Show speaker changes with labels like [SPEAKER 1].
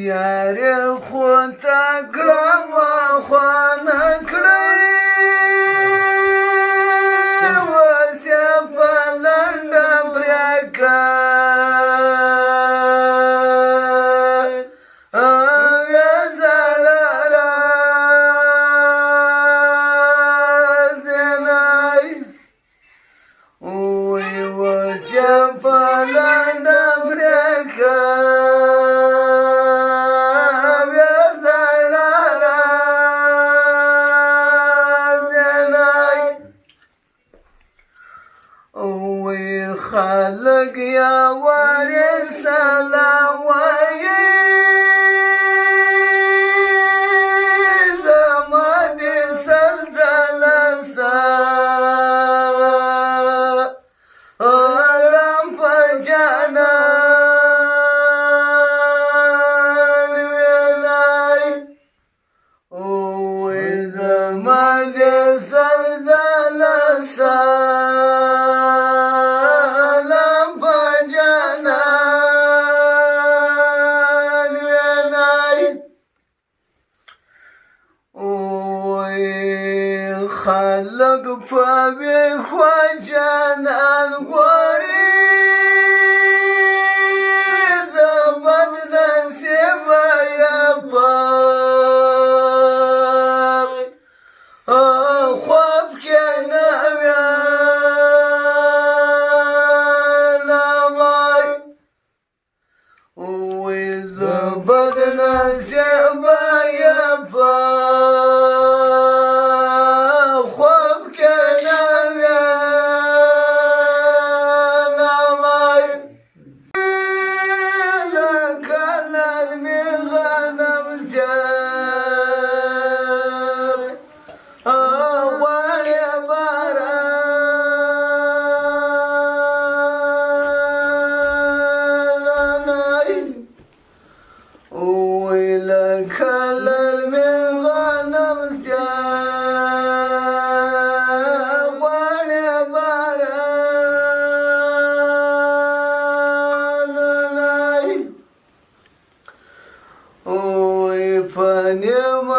[SPEAKER 1] یارې خو تا کړم خوانه کړی اوس یې په لنډه پرېږه وې زړه رازنی وی اوس یې په لنډه پرېږه خلق یا واری سلام وایی زما دی سلزله سا علم په جانان وینای وی زما دی سلزله سا خلق په بې خواجانان ګوري زه بد نصیبه یم په خوب کې نه وینمه وی زه بد نصیبه یم په Panema